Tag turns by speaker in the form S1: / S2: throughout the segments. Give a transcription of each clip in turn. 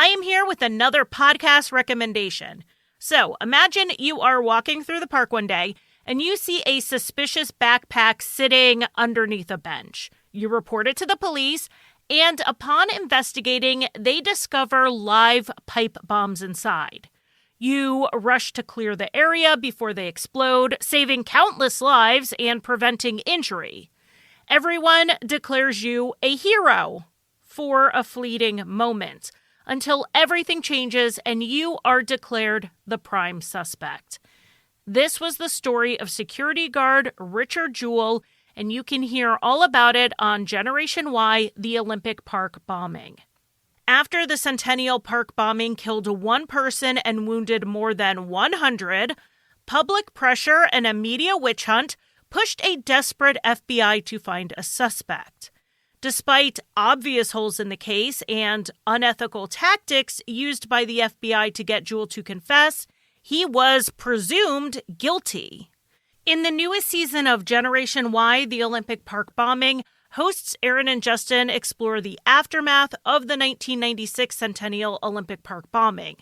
S1: I am here with another podcast recommendation. So, imagine you are walking through the park one day and you see a suspicious backpack sitting underneath a bench. You report it to the police, and upon investigating, they discover live pipe bombs inside. You rush to clear the area before they explode, saving countless lives and preventing injury. Everyone declares you a hero for a fleeting moment, until everything changes and you are declared the prime suspect. This was the story of security guard Richard Jewell, and you can hear all about it on Generation Y, the Olympic Park Bombing. After the Centennial Park bombing killed one person and wounded more than 100, public pressure and a media witch hunt pushed a desperate FBI to find a suspect. Despite obvious holes in the case and unethical tactics used by the FBI to get Jewell to confess, he was presumed guilty. In the newest season of Generation Y, the Olympic Park Bombing, hosts Aaron and Justin explore the aftermath of the 1996 Centennial Olympic Park bombing.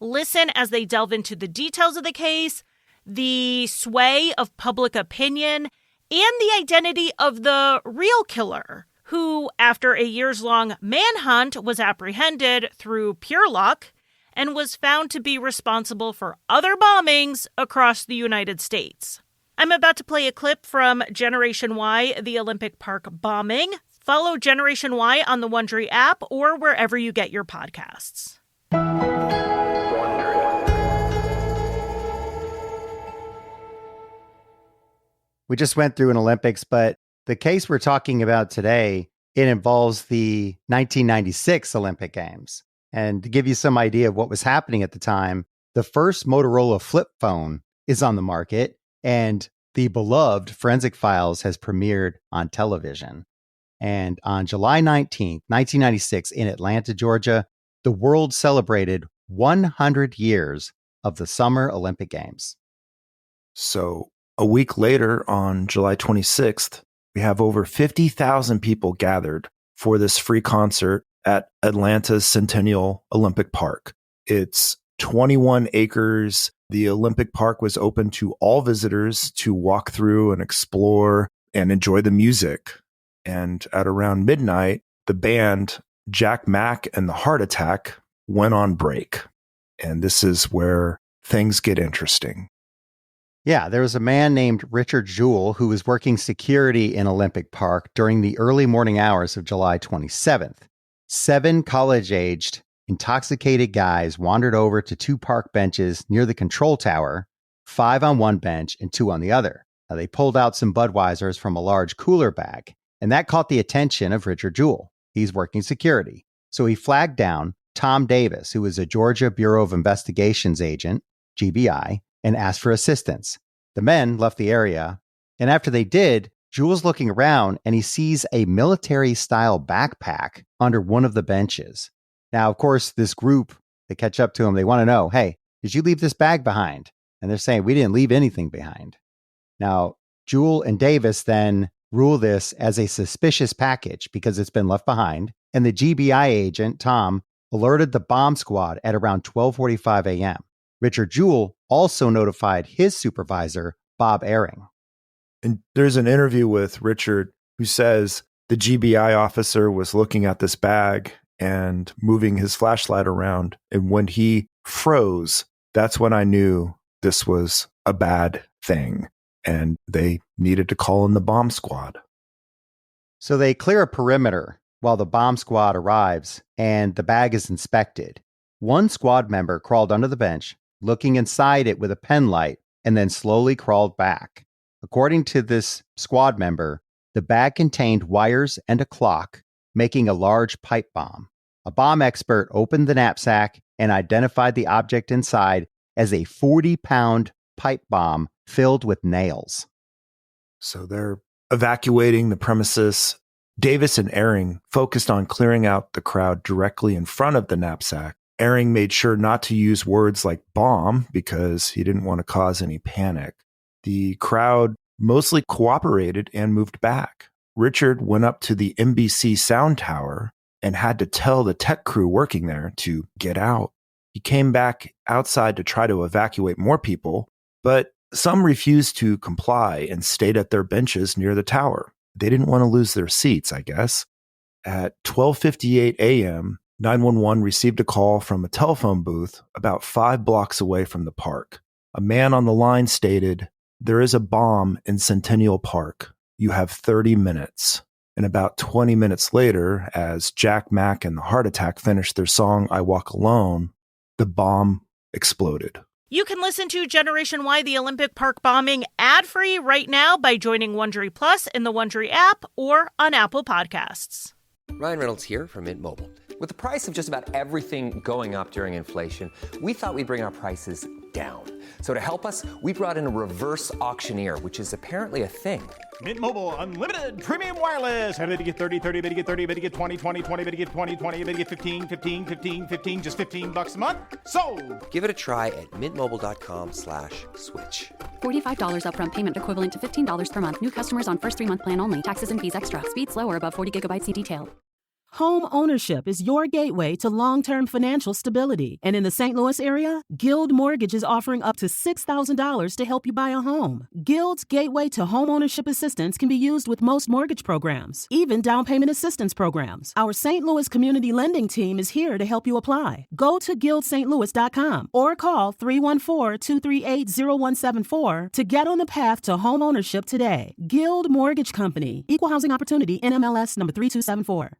S1: Listen as they delve into the details of the case, the sway of public opinion, and the identity of the real killer, who, after a years-long manhunt, was apprehended through pure luck and was found to be responsible for other bombings across the United States. I'm about to play a clip from Generation Y, the Olympic Park Bombing. Follow Generation Y on the Wondery app or wherever you get your podcasts.
S2: We just went through an Olympics, but the case we're talking about today, it involves the 1996 Olympic Games. And to give you some idea of what was happening at the time, the first Motorola flip phone is on the market, and the beloved Forensic Files has premiered on television. And on July 19th, 1996, in Atlanta, Georgia, the world celebrated 100 years of the Summer Olympic Games.
S3: So a week later, on July 26th, we have over 50,000 people gathered for this free concert at Atlanta's Centennial Olympic Park. It's 21 acres. The Olympic Park was open to all visitors to walk through and explore and enjoy the music. And at around midnight, the band Jack Mack and the Heart Attack went on break. And this is where things get interesting.
S2: Yeah, there was a man named Richard Jewell who was working security in Olympic Park during the early morning hours of July 27th. 7 college-aged, intoxicated guys wandered over to 2 park benches near the control tower, 5 on one bench and 2 on the other. Now, they pulled out some Budweisers from a large cooler bag, and that caught the attention of Richard Jewell. He's working security. So he flagged down Tom Davis, who was a Georgia Bureau of Investigations agent, GBI, and asked for assistance. The men left the area, and after they did, Jewell's looking around and he sees a military-style backpack under one of the benches. Now, of course, this group, they catch up to him. They want to know, hey, did you leave this bag behind? And they're saying, we didn't leave anything behind. Now, Jewell and Davis then rule this as a suspicious package because it's been left behind. And the GBI agent, Tom, alerted the bomb squad at around 12:45 a.m. Richard Jewell also notified his supervisor, Bob Ehring.
S3: And there's an interview with Richard who says the GBI officer was looking at this bag and moving his flashlight around. And when he froze, that's when I knew this was a bad thing. And they needed to call in the bomb squad.
S2: So they clear a perimeter while the bomb squad arrives and the bag is inspected. One squad member crawled under the bench, looking inside it with a pen light, and then slowly crawled back. According to this squad member, the bag contained wires and a clock, making a large pipe bomb. A bomb expert opened the knapsack and identified the object inside as a 40-pound pipe bomb filled with nails.
S3: So they're evacuating the premises. Davis and Ehring focused on clearing out the crowd directly in front of the knapsack. Ehring made sure not to use words like bomb because he didn't want to cause any panic. The crowd mostly cooperated and moved back. Richard went up to the NBC sound tower and had to tell the tech crew working there to get out. He came back outside to try to evacuate more people, but some refused to comply and stayed at their benches near the tower. They didn't want to lose their seats, I guess. At 12:58 a.m., 911 received a call from a telephone booth about 5 blocks away from the park. A man on the line stated, "There is a bomb in Centennial Park. You have 30 minutes." And about 20 minutes later, as Jack Mack and the Heart Attack finished their song, "I Walk Alone," the bomb exploded.
S1: You can listen to Generation Y, the Olympic Park Bombing, ad-free right now by joining Wondery Plus in the Wondery app or on Apple Podcasts.
S4: Ryan Reynolds here from Mint Mobile. With the price of just about everything going up during inflation, we thought we'd bring our prices down. So to help us, we brought in a reverse auctioneer, which is apparently a thing.
S5: Mint Mobile Unlimited Premium Wireless. How to get 30, 30, bit to get 30, bit to get 20, 20, 20, bit to get 20, 20, bit to get 15, 15, 15, 15, just $15 a month? Sold!
S4: Give it a try at mintmobile.com/switch.
S6: $45 upfront payment equivalent to $15 per month. New customers on first 3-month plan only. Taxes and fees extra. Speed slower above 40 gigabytes. See detail.
S7: Home ownership is your gateway to long-term financial stability. And in the St. Louis area, Guild Mortgage is offering up to $6,000 to help you buy a home. Guild's gateway to home ownership assistance can be used with most mortgage programs, even down payment assistance programs. Our St. Louis community lending team is here to help you apply. Go to guildstlouis.com or call 314-238-0174 to get on the path to home ownership today. Guild Mortgage Company, Equal Housing Opportunity, NMLS number 3274.